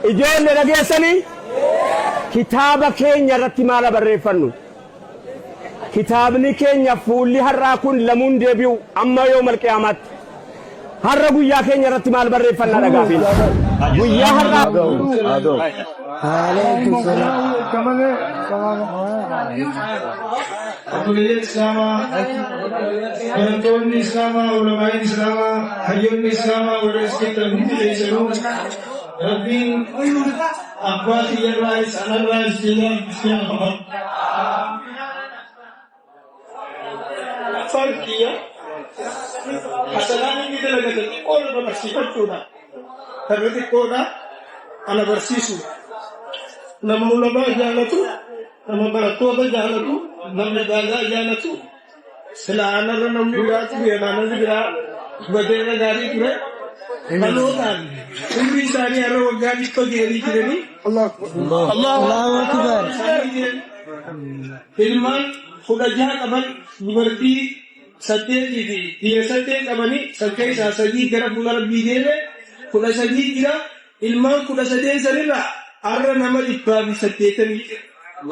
إجول لرجسني كتابة كينيا رتمالا بريفنو كتابني كينيا فولي هراكون لمون ديبيو أما يوم القيامة هرقو يا كينيا رتمال بريفنا لقافين ويا هرقو عليكم السلام كمان الإسلام بنتون الإسلام علماء الإسلام حيون الإسلام ورزق الإسلام ربين أقوات الرئيس أنا الرئيس الإسلام فرقية أصلاً إني تلقى كل برسيس كونا تبدي كونا أنا برسيسو نما علماء جالتو نما برتوه جالتو نما دادا جالتو سلام الله نمني جات بيانا نزجرا بدرنا جاري كره ملوتان كل ساري أروه جاري كجيري كرني الله أكبر فيلمان خدا جاه كمان بمرتي सत्य जी थी ये सत्य कमनी सत्य सदी करा पुनर बीजे में खुदा सदी किया इल्मा खुदा सदी सरीला अर्र नमल इक्का भी सत्य तरी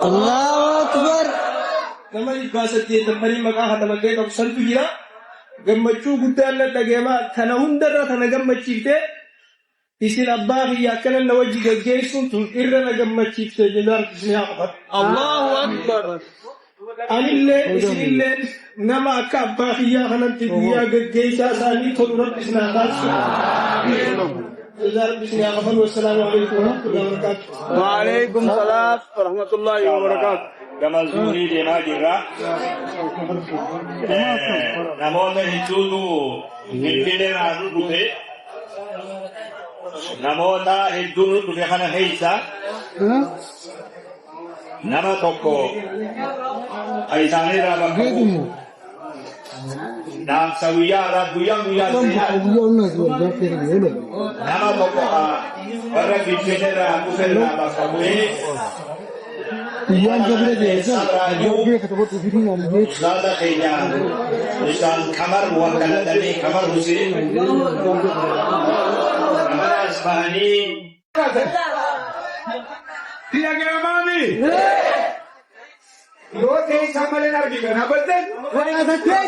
अल्लाह अकबर नमल इक्का सत्य तरी मका हता मके तो संत किया गम्मचू गुद्दा न तगेमा थना हुंदर थना गम्मची ते इसी अब्बा की याकन नवजी गगेसुन तुम इर्र न गम्मची ते जिलार किसने अल्लाह अकबर أنيلة إسرائيل نما كباخيا خلنا تبيا جيشا ساني تطور بسنا خاص إذا بسنا خفن والسلام عليكم ورحمة الله وبركاته وعليكم السلام ورحمة الله وبركاته Gamal Zuri Dema Gira Namon Hitudu Nipide Radu Dube Namota Hiduru Dubehana Heisa Nama Toko Aizane Rabaku Nam Sawiyara Duyang Nama Toko Para Bipedera Kusela Bakabue Zada Kenya Isan Kamar Wakala Dani Kamar Hussein Kamar Asbahani Tiada mami. Dua tiga sama dengan kita. Apa betul? Mana ada tiga?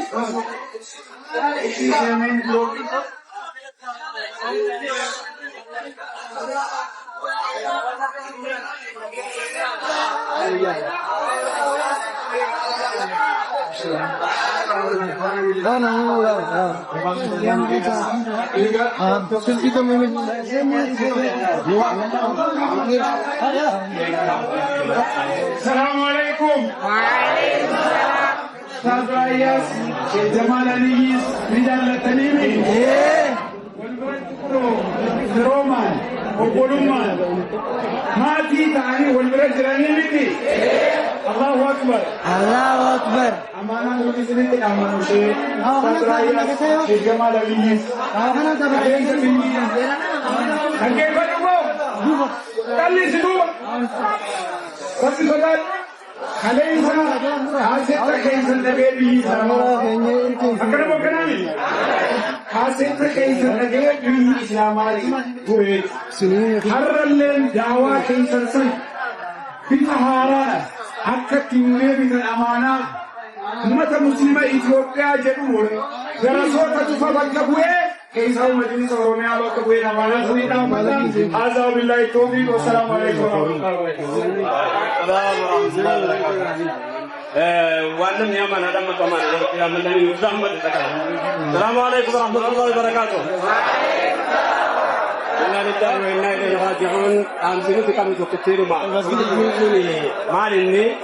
Assalamualaikum. Waalaikumsalam. Sabrayas, Jamal Anis, Rizal Tanimi. Roman, Opoluman, Mati Tani, Wolver Janimiti. Allahu Akbar. Allahu Akbar. Amana Mulisini, Amana Sheikh, Sabrayas, Jamal Anis. Amana Sabrayas. Angke baru. Kali sedua. Tapi kalau kalian sana, hasil terkait dengan ini, akan bukan ini. hasil terkait dengan ini Islam gue. Harlen dakwah kesensan. Bintahara, hak timnya dengan amanah. Umat Muslim Ethiopia jadul. Jarasot tufa baca gue. Kisah majlis orangnya Allah kebuai amanah suri nama. Alhamdulillah taufiq wassalamualaikum warahmatullahi wabarakatuh. Walau ni amanah dalam kamar, kita mendengar uzam berdekat. Assalamualaikum warahmatullahi wabarakatuh. Inna lillahi wa inna ilaihi raji'un. Amsini kita menjadi kecil rumah. Mari ini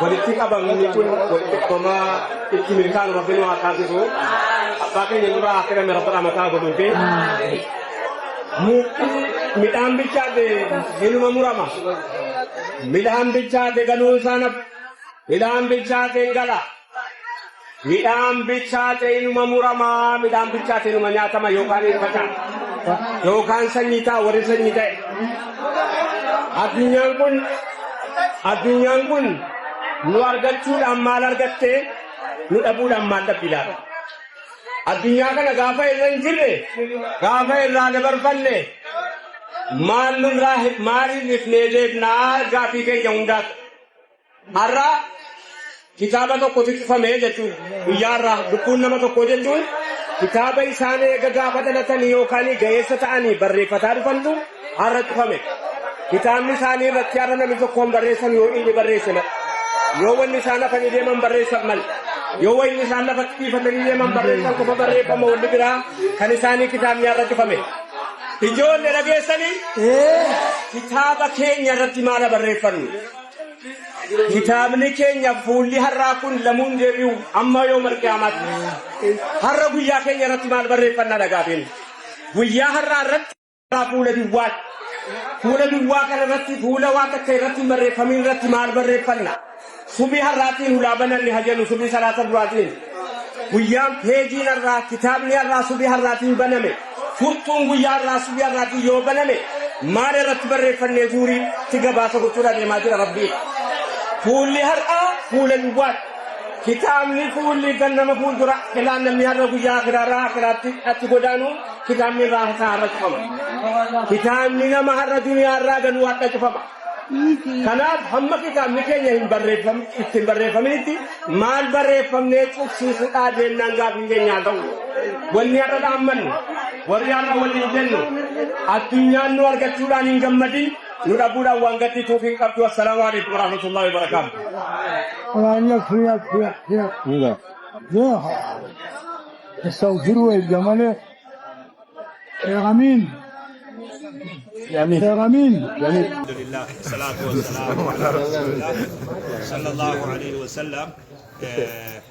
politik abang ini pun politik koma ikimilkan Rabbinu atas itu. Apakah yang murah akhirnya merata ramata berundi? Midam bicara de ilmu murah mas. Midam bicara de ganul sanap. Midam bicara de gala. Midam bicara de ilmu murah mas. Midam bicara de ilmu nyata mas yokan ini baca. Yokan sanyita, waris sanyita. Artinya pun luar gacul amal argatte, luar pun amal terpilar. Artinya kan gapai ranjile, gapai rana berpanne, maal nurraa maaliif ifnee deebnaa gaaffii keenya hundaaf har'a kitaaba tokkotu cufamee jechuun guyyaarraa lubbuun nama tokko jechuun kitaaba isaan eega gaafa dhalatanii yookaan ga'eessa ta'anii barreeffataa dhufantu har'a cufame. Kitaabni isaanii irratti har'a namni tokkoon barreessan yoo inni barreesse yoo wanni isaan lafanii deeman barreessan mal yoo wanni isaan lafatti dhiifatanii deeman barreessan qofa barreeffama walli biraa kan isaanii kitaabni har'a cufame. Ijoollee dhageessanii kitaaba keenya irratti maal barreeffannu? Kitaabni keenya fuulli har'aa kun lamuun deebi'u amma yoo marqaamaatti har'a guyyaa keenya irratti maal barreeffannaa dhagaafin? Guyyaa har'aa irratti fuula duwwaa kana irratti fuula waan takka irratti barreeffamin irratti maal barreeffanna? Subii har'aatiin ulaa bananni hajalu subii salaata duraatiin guyyaan peejiin har'aa kitaabni har'aa subii har'aatiin baname furtuun guyyaa har'aa subii har'aatiin yoo baname maal irratti barreeffannee zuurii itti gabaasa gochuudhaan deemaa jira rabbiin. Fuulli har'aa fuula duwwaa kitaabni fuulli kan nama fuuldura kilaan namni har'a guyyaa akiraarraa akiraatti atti godaanu kitaabni irraa har'a cufama. Kitaabni nama har'a duniyaa irraa ganuu har'a cufama. Kanaaf hamma kitaabni keenya ittiin barreeffaminitti maal barreeffamnee cufsiisuudhaa deemnaan gaaffii keenyaa ta'u. Wanni har'a dhaammannu warri har'a waliin jennu addunyaan nu argachuudhaan hin gammadin nu dhabuudhaan waan gaddi tuufiin qabdu. Assalaamu alaikum warahmatullahi wabarakatuh. استغفروا الجمال يا غمين يا غمين الحمد لله الصلاة والسلام على رسول الله صلى الله عليه وسلم.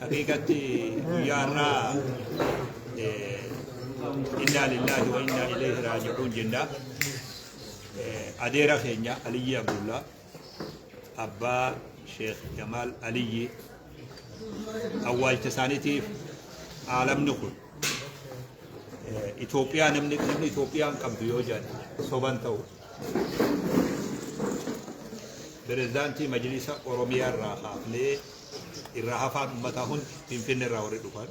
حقيقتي يارا إنا لله وإنا إليه راجعون جنة. أدير خينيا علي أبو الله أبا شيخ جمال علي أول تسانيتي عالم نقول إثيوبيا نمني إثيوبيا كم بيوجد صوبان تو برزانتي مجلس أوروميا الراحة لي الراحة فان متاهون بيمكن الراوري دوكان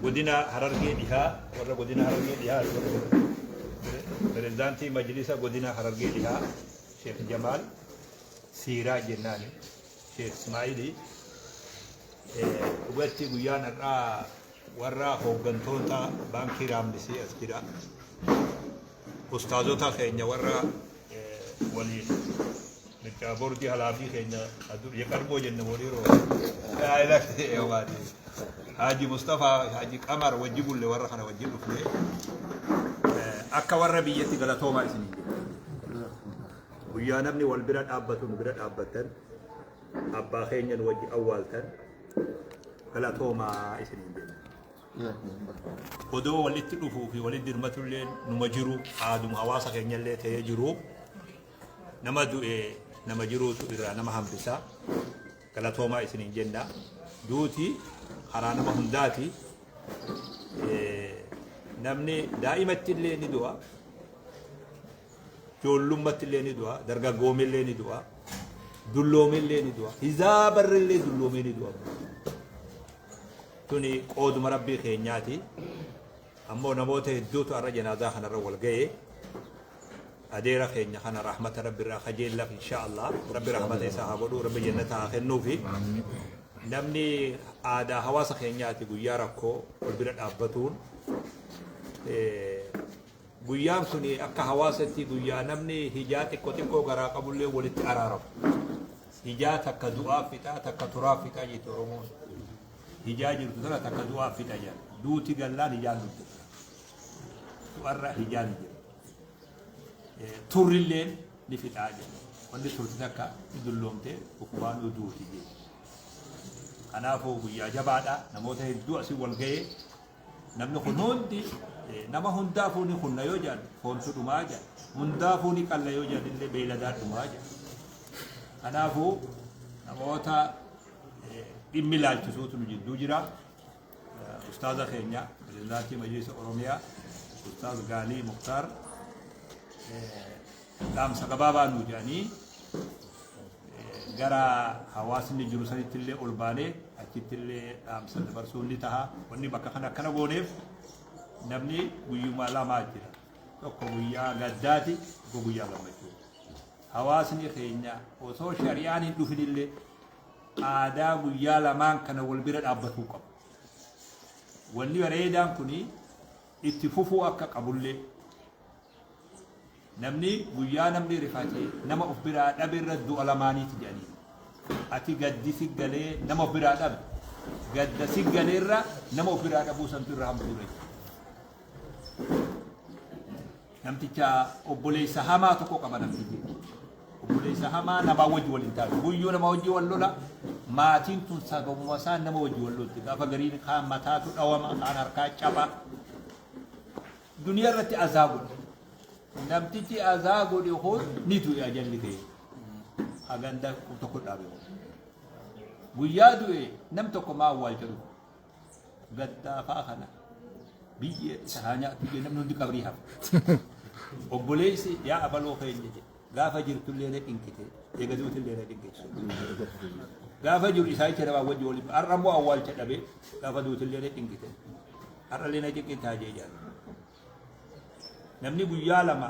غودينا هررجي ديها ورا غودينا هررجي ديها برزانتي مجلس غودينا هررجي ديها شيخ جمال سيرا جناني شيخ اسماعيلي وقتي غيان الرا ورا هوغنتوتا بانكي رامدسي اسكيرا استاذوتا خينيا ورا ولي نتابورتي هلافي خينيا يقربو جن موريرو لا لا يا وادي حاجي مصطفى حاجي قمر وجيبوا اللي ورا خنا وجيبوا فيه اكا ورا بيتي غلطوما اسني ويا نبني والبلد ابتون بلد ابتن ابا خينيا وجي اولتن غلطوما اسني ودو ولدت دفو في ولد المتلين نمجرو ادم حواسا خينيا اللي تيجرو نمدو نمجرو تيرا نما همبسا غلطوما اسني جندا دوتي حرانا مهنداتي نمني دائما اللي ندوا جولمت اللي ندوا درجة قوم اللي ندوا دلوم اللي ندوا هزابر اللي دلوم ندوا توني قود مربي خينياتي أمو نموته دوتو أرى جنازة خنا رول جاي أدير خينيا خنا رحمة ربي راخجيل لك إن شاء الله ربي رحمة إسحاق ربي جنة خنو في نمني عادا حواس خينياتي غياركو والبلد أبتون guyyaan kun akka hawaasatti guyyaa namni hijaa xiqqoo garaa qabullee walitti araaramu. Hijaa takka du'aa fixaa takka turaa fixaa jechuudha Oromoon. Hijaa jirtu tana takka du'aa fixaa jedha. Duuti gallaan hijaan dubbe. Du'arra hijaan jira. Turrilleen ni fixaa jedha. Wanti turti takka dulloomtee ukubaan duuti jedha. Kanaafuu guyyaa jabaadha. Namoota hedduu asii wal ga'ee namni kun hundi nama hundaafuu ni kunna yoo jedhan foontu dhumaa jedhan hundaafuu ni qalla yoo jedhan illee beeyladaa dhumaa jedhan. Kanaafuu namoota dhimmi ilaalchisuutu nu jidduu jira. Ustaaza keenya Pirezidaantii Majlisa Oromiyaa Ustaaz Gaalii Muktaar dhaamsa gabaabaa nu jedhanii gara hawaasni jiru sanitti illee ol baanee achitti illee dhaamsa dabarsuun ni taha. Wanni bakka kana akkana gooneef namni guyyumaa lamaa jira. tokko guyyaa gaddaati tokko guyyaa gammachuu hawaasni keenya osoo shari'aan hin dhufinillee aadaa guyyaa lamaan kana wal bira dhaabbatuu qabu wanni bareedaan kuni itti fufuu akka qabullee namni guyyaa namni rifatee nama of biraa dhabe irra du'a lamaaniiti jedhanii ati gaddi si galee nama of biraa dhabe gadda si galee irra nama of biraa dhabuu santu irra hamtuudha namticha obboleessa hamaa tokko qaba namtichi obboleessa hamaa nama wajji waliin taa'u guyyoo nama wajji wal lola maatiin tun sababuma isaa nama wajji wal lolti gaafa gariin kaan mataatu dhawama kaan harkaa caba duniyaa irratti azaabu namtichi azaabu dhihoon ni du'e ajalli ta'e haganda tokko dhaabe guyyaa du'e nam tokko maa awwaalcha dhufu gaddaafaa kana biyye sahanyaa tiyye namni hundi qabrii hafa obboleessi yaa abaloo keenya gaafa jirtullee na dhinkite eegaduutillee na dhinkite gaafa jiru isaa itti dabaa wajji waliin har'a immoo awwaalcha dhabe gaafa duutillee na dhinkite har'allee na xiqqintaa jee jaala namni guyyaa lama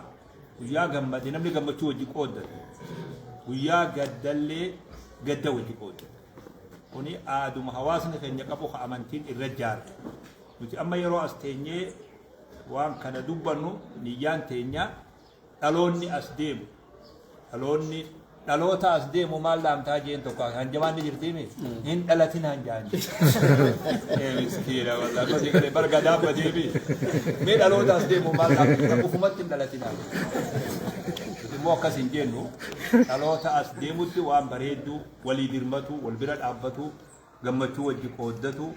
guyyaa gammade namni gammachuu wajji qooddatu guyyaa gaddallee gadda wajji qooddatu kuni aaduma hawaasni keenya qabu ka amantiin irra jaartu nuti amma yeroo as teenyee waan kana dubbannu niyyaan teenya dhaloonni as deemu dhaloota as deemu maal laamtaa jeen tokko hanjamaan ni jirtiimi hin dhalatin hanjaani miskiina wallah nuti gade barga dhaabbateefi mee dhaloota as deemu maal laamtaa ufumatti hin dhalatin immoo akkas hin jennu dhaloota as deemutti waan bareeddu walii dirmatu wal bira dhaabbatu gammachuu wajji qooddatu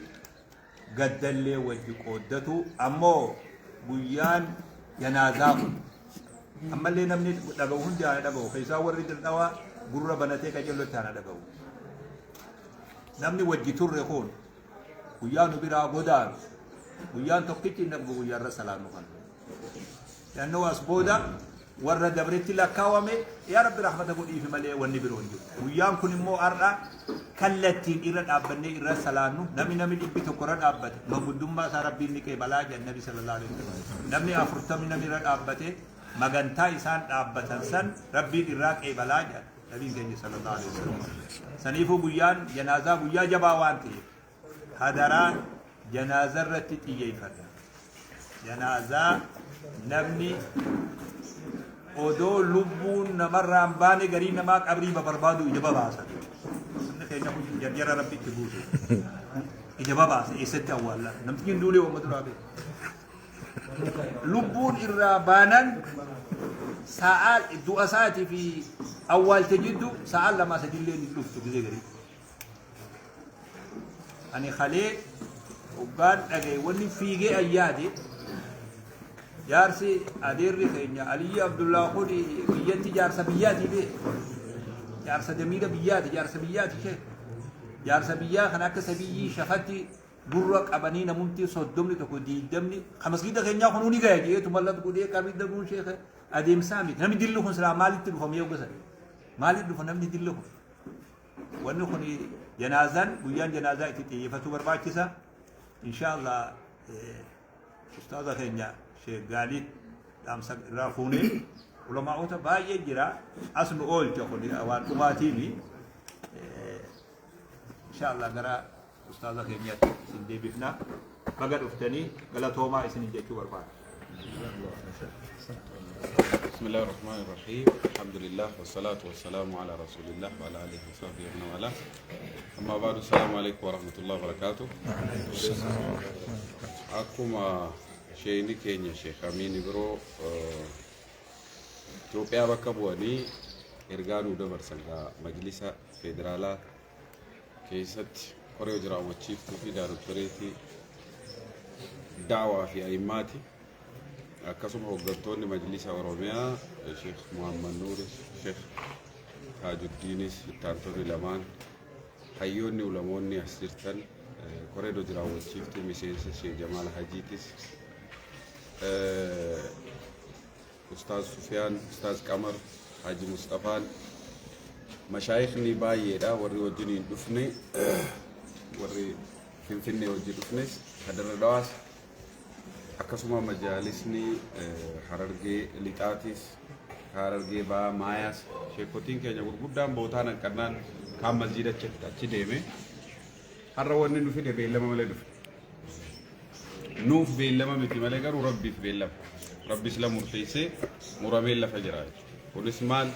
gaddallee wajji qooddatu ammoo guyyaan janaazaa ammallee namni dhagahu hundi ana dhagahu keessaa warri dirqawaa gurra banatee qajeellotti ana dhagahu namni wajji turre kun guyyaan nu biraa godaan guyyaan tokkichi hin dhabu guyyaarra salaannu kan yannoo as booda warra dabretti lakkaawame yaa rabbi rahmata godhiifi malee wanni biroo hin jiru guyyaan kun immoo har'a kallattiin irra dhaabbannee irra salaannu namni dhibbi tokko irra dhaabbate maguddummaa isaa rabbiin ni qeebalaa jedhan nabi sallallahu alaihi wasallam namni 40 namni irra dhaabbate magantaa isaan dhaabbatan san rabbiin irraa qeebalaa jedhan nabiin keenya sallallahu alaihi wasallam saniifuu guyyaan janaazaa guyyaa jabaa waan ta'eef hadaraa janaazaa irratti xiyyeeffata janaazaa namni odoo lubbuun namarraan baane garii namaa qabrii barbaadu ija babaasan namni keenya kun jarjara rabbi itti buusu ija babaasa eessatti awwaalla namtichi hin duulee uummata duraa beeku lubbuun irraa baanan sa'aa du'a isaatii fi awwaalcha jiddu sa'aa lama sadillee ni dhuftu gizee garii ani khalee hoggaan dhagaye wanni fiigee ayyaade jaarsi adeerri keenya aliyyi abdullah khudi biyyatti jaarsa biyyaati be jaarsa damiira biyyaati shee jaarsa biyyaa kan akka sabiyyi shafatti gurra qabanii namumti soddomni tokko diidamni masgida keenya kun uni gaya jeetu mallat godhee qabii dabuun sheekh adeemsaa miti namni dillu kun silaa maalitti dhufame yoo gosa maalitti dhufa namni dillu kun wanni kun janaazaan guyyaan janaazaa itti xiyyeeffatu barbaachisa inshallah ustaaza keenya Sheikh Galid damsa rafune ulama ota baay'ee jira asnu oolcha kun waan dhumaatiini inshallah gara ustaaza keenyaatti isin deebifna baga dhuftanii galatoomaa isin jechuu barbaada بسم الله الرحمن الرحيم الحمد لله والصلاة والسلام على رسول الله وعلى آله وصحبه ومن والاه أما بعد السلام عليكم ورحمة الله وبركاته أكما شيني كينيا شيخ أمين برو إثيوبيا بكبواني إرجانو دبر سنغا مجلس فيدرالا كيست كوريو جرا وتشيف في دار التوريتي دعوة في أئماتي أكسم هوغنتوني مجلس أوروميا الشيخ محمد نور الشيخ تاج الدين تانتوني لمان حيوني ولموني أسيرتن كوريدو جرا وتشيف ميسيس الشيخ جمال حجيتس أستاذ سفيان أستاذ قمر حاج مصطفى مشايخني بايدا وري وجني دفني وري فينفيني وجي دفنس هدر دواس akkasuma majaalisni harargee lixaatis harargee baa maayaas sheekotiin keenya gurguddaan bootaan hanqannaan kaan masjiida achi deeme har'a wanni nu fide beellama malee dhufe nuuf beellama miti malee garuu rabbiif beellama rabbis la murteessee muramee lafa jira kunis maal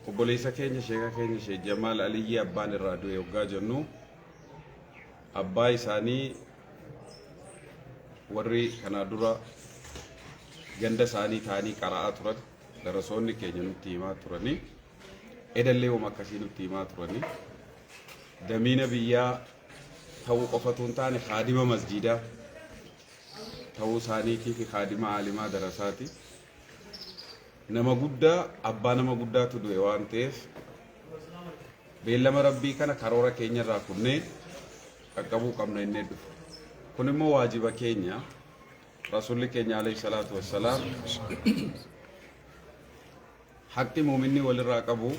obboleessa keenya sheeka keenya Sheekh Jamaal Aliyyii abbaan irraa du'e yoggaa jennu abbaa isaanii warri kana dura ganda isaanii taanii qara'aa turan darasoonni keenya nutti himaa turanii edallee wama akkasii nutti himaa turanii damiina biyyaa ta'uu qofatu hin taane kaadima masjidaa ta'uu isaaniitii fi kaadima aalimaa darasaati nama guddaa abbaa nama guddaatu du'e waan ta'eef beellama rabbii kana karoora keenya irraa kunnee qaqqabuu qabna innee dhufu kun immoo waajiba keenya رسول الله عليه الصلاة والسلام حق مؤمني والراقبو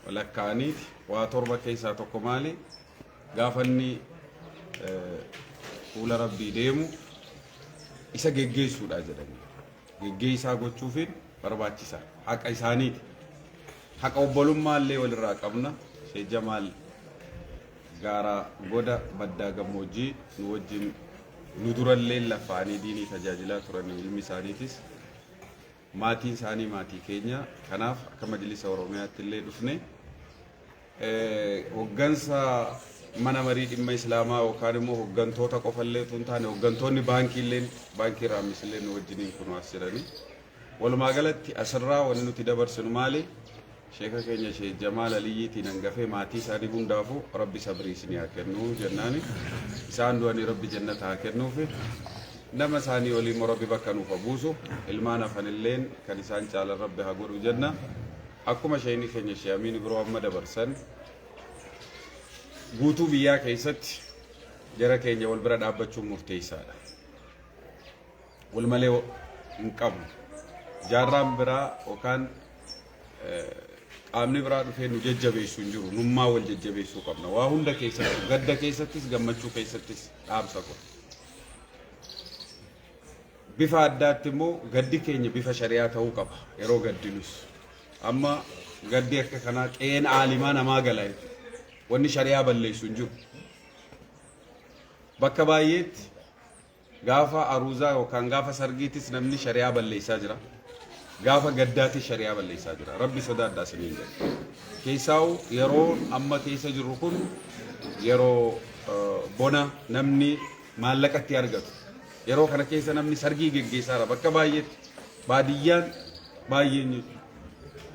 ولكانيت واتربا كيسا تقمالي غافني قول ربي ديمو إسا جيجيسو دا جدني جيجيسا قوچوفين برباچيسا حق إسانيت حق أبولم مالي والراقبنا Sheekh Jamaal غارا غودا بدا غموجي نوجين ندور الليل لفاني ديني تجاجلا تراني علمي سانيتيس ماتين ساني ماتي كينيا كناف كمجلس أوروميا تللي دفني وغنسا منا مريد إما إسلاما وكانمو وغنتوتا قفلي تنتاني وغنتوني بانكي لين بانكي رامس لين وجنين كنوا سيراني ولما قالت أسرع وننو تدبر سنمالي شيخا كينيا Sheekh Jamaal Aliyyii tinangafe maatii isaanii hundaafuu rabbi sabrii isinii haa kennu jennaani isaan du'anii rabbi jannata haa kennuufi nama isaanii waliin rabbi bakka nuuf buusu ilmaan hafanilleen kan isaan caalan rabbi haa godhu jenna akkuma sheekni keenya Sheekh Amiin biroo amma dabarsan guutuu biyyaa keessatti jara keenya wal bira dhaabbachuun murteessaadha wal malee hin qabnu jaarraan biraa yookaan qaamni biraa dhufee nu jajjabeessu hin jiru nummaa wal jajjabeessuu qabna waa hunda keessatti gadda keessattis gammachuu keessattis dhaamsa godha bifa addaatti immoo gaddi keenya bifa shari'aa ta'uu qaba yeroo gaddinus amma gaddi akka kanaa qeen aalimaa namaa galaa wanni shari'aa balleessu hin jiru bakka baay'eetti gaafa aruuzaa yookaan gaafa sargiitis namni shari'aa balleessaa jira gaafa gaddaati shari'aa balleessaa jira rabbi sodaadhaa siniin jedha keessaa'u yeroo amma keessa jirru kun yeroo bona namni maallaqatti argatu yeroo kana keessa namni sargii geggeessaara bakka baay'eetti baadiyyaan baay'een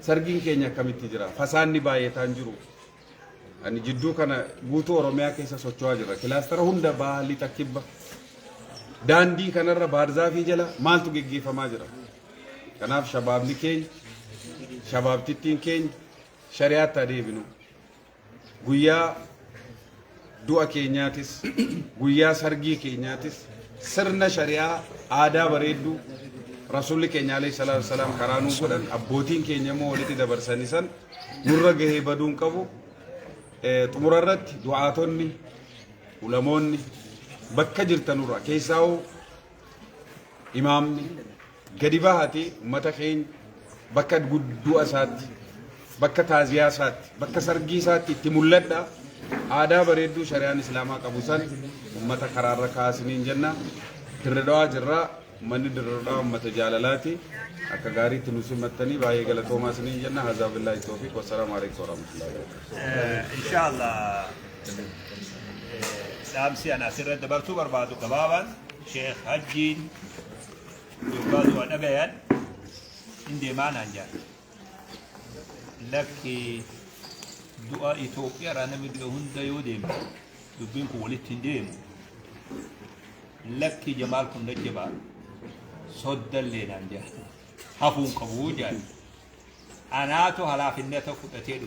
sargiin keenya akkamitti jira fasaanni baay'ataan jiru ani jidduu kana guutuu oromiyaa keessa socho'aa jira kilaastara hunda baalii takkibba daandii kanarra baarzaafii jala maaltu geggeeffamaa jira kanaaf shabaabni keenya shabaabtittiin keenya shari'aatti adeeminu guyyaa du'a keenyaatis guyyaa sargii keenyaatis sirna shari'aa aadaa bareedduu rasuulli keenya alayhi salaatu wasalaam karaa nuu godhan abbootiin keenya immoo walitti dabarsanii san nurra gahee baduun qabu xumurarratti du'aatonni ulamoonni bakka jirtanurra keessaa'u imaamni gadi bahati ummata keenya bakka du'a isaatti bakka taaziyaa isaatti bakka sargii isaatti itti mul'adha aadaa bareedduu shari'aan islaamaa qabu san ummata karaarra kaasiniin jenna dirridhawaa jirraa ummanni dirridhawaa ummata jaalalaati akka gaariitti nu simattanii baay'ee galatoomaa isiniin jenna hazaa billaahi tawfiiq wassalaamu alaikum warahmatullahi wabarakatuh inshallah dhaamsi ana asirratti dabarsuu barbaadu gabaabaan Sheekh Hajjiin يقال وانا بيان عندي معنى جان لك دعاء إثيوبيا رانا مدعوهم دايوديم يبين قولت تنديم لك جمالكم للجبال صد الليل عن جان حفون قبوجا أناتو هلا في النتا فتاتيرو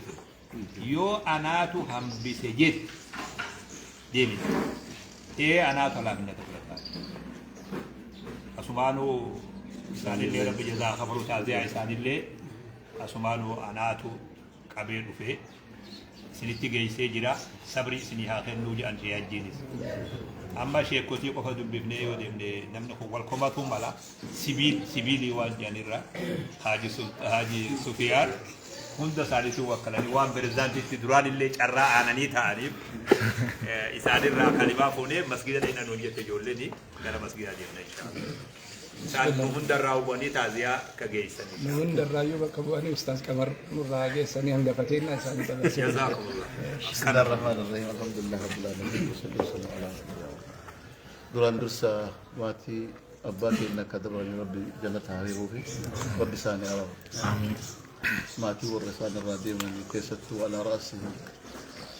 يو أناتو هم بسجد ديمي أناتو هلا في النتا فتاتيرو أسمانو إنسان اللي رب جزاء خبرو تعزيع إنسان اللي أسمانو أناتو قبيل وفيه سنتي جاي سجرا صبري سنيها خير نوجي أنت يا جينيس أما شيء كتير قفا دبني ودمني نمنكم والكماتهم على سبيلي وان جانيرا حاجي سفيان هند سالسو وكلاني وان برزانتي تدران اللي جرا عناني تعرف إسادة را كلمة فوني مسجد لنا نوجي تجولني كلا مسجد لنا إن شاء الله سال هند راو بني تازيا كجيسني هند رايو بكبواني أستاذ كمر نراجع سني هم دفتين سني جزاكم الله بسم الله الرحمن الرحيم الحمد لله رب العالمين والصلاة والسلام على رسول الله دوران درسا ماتي أباتي إنك كدرني ربي جنة هاريبو في ربي ساني أرى ماتي والرسالة الرادية من كيستو على رأسه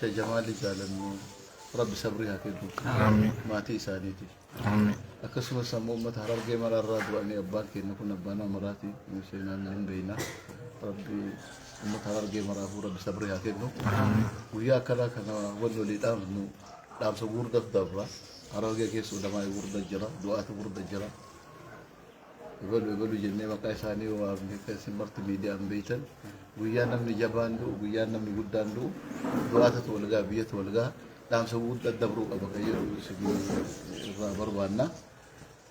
شي جمالي جالنو ربي صبرها كدو ماتي سانيتي أكسم سمو متحرر جمال الراد وأني أباكي نكون أبانا مراتي نسينا من بينا ربي متحرر جمال ربي صبرها كدو ويا كلا كنا ولو لي دامنو دام سغور دبرا hararge keessa ulama gurda jira du'aatu gurda jira ibalu jennee maqaa isaanii waamne keessi marti miidiyaan beeytan guyyaa namni jabaan du'u guyyaa namni guddaan du'u du'aatu walgaa biyyatu walgaa dhaamsa guddaa dabruu qaba kayyadu irraa barbaanna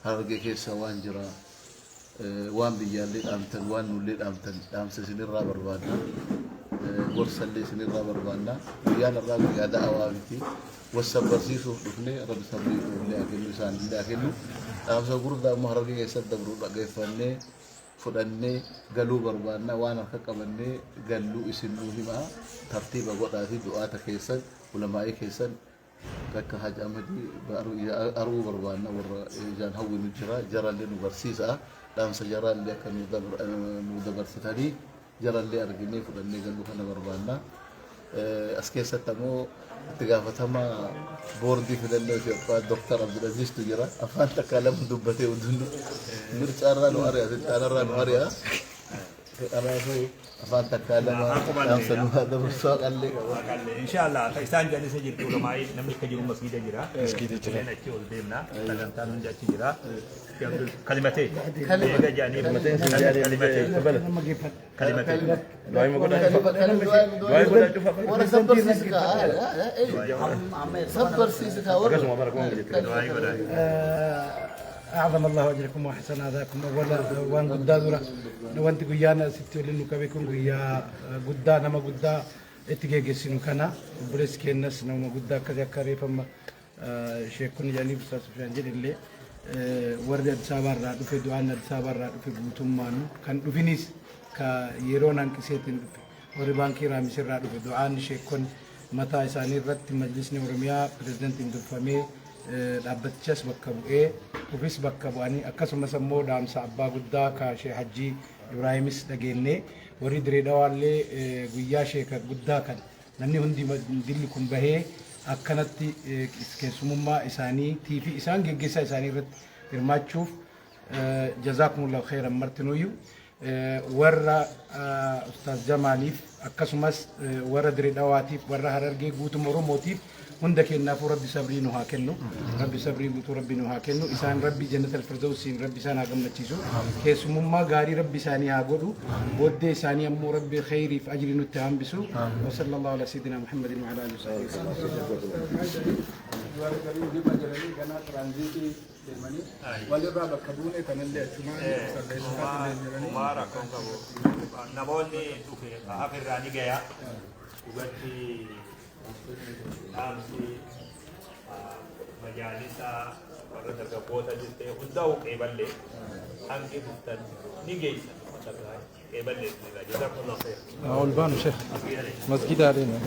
hararge keessa waan jira waan biyyaallee dhaamtan waan nullee dhaamtan dhaamsa isinirraa barbaanna gorsallee isinirraa barbaanna guyyaan irraa guyyaa da'awaa miti والصبر سيسو دفني رب صبري اللي أكلو سان اللي أكلو أنا سأقول ده مهرجي يسد دبرو لقى فني فدني قالوا بربانا وانا كمني قالوا اسمه هما ترتيب وقتها دعاء كيسن ولما كيسن لك حاج أمدي أرو بربانا ورجال هو نجرا جرى لنا برسيسة دام سجرا اللي كانوا دبر ستاري جرى اللي أرجعني فدني قالوا كنا بربانا أسكيسة تمو تجافتما بوردي في الليل دكتور عبد العزيز تجرا أفان تكلم دبته ودنو مرتارا نواريا تارا نواريا أنا أقول أفان تكلم أنا سنو هذا بالسؤال اللي إن شاء الله إنسان جاني سجل كل ما نملك كجيم مسجد جرا مسجد جرا نحكي ديمنا تلنتان من جاتي جرا كلمتين كلمتين جاني كلمتين كلمتين دعاء مقولة دعاء مقولة وانا صبر سيسكا صبر سيسكا دعاء مقولة أعظم الله أجركم وأحسن أداءكم أولا وان قدادنا وانت قيانا ستي لأنه كبيكم قيا قدانا ما قدا اتجاه سنو كنا بريس كنس نوما قدا كذا كريفا شيكون يعني بس سفيان اللي ورد السابر راد في دعاء السابر راد في بوتمان كان دفينيس كيرون أنكسيتين وربانكي رامي راد في دعاء شيكون متى إساني رد مجلس نورميا بريزيدنت إندوفامي dhaabbaticas bakka bu'ee ofis bakka bu'anii akkasumas immoo dhaamsa abbaa guddaa ka Sheekh Hajji Ibraahimis dhageennee warri Direedawaallee guyyaa sheeka guddaa kan namni hundi dilli kun bahee akkanatti keessummaa isaanii tiifi isaan geggeessaa isaanii irratti hirmaachuuf jazaakumullahu khairan martinuuyyu warra Ustaaz Jamaaliif akkasumas warra Direedawaatiif warra Harargee guutuma Oromootiif هندك النافو ربي صبري نوها كنو ربي صبري بتو ربي نوها كنو إنسان ربي جنة الفردوس ربي سانا قم نتيجو كيس مما غاري ربي ساني هاغودو بود ساني أمو ربي خيري في أجر نتهم بسو وصلى الله على سيدنا محمد وعلى آله وصحبه Amsi majalisa warra dargaggoota jirte hunda qeeballe hangi buftan ni geessa qeeballe jazakumullahu khair. أول بانو شيخ مسجد علينا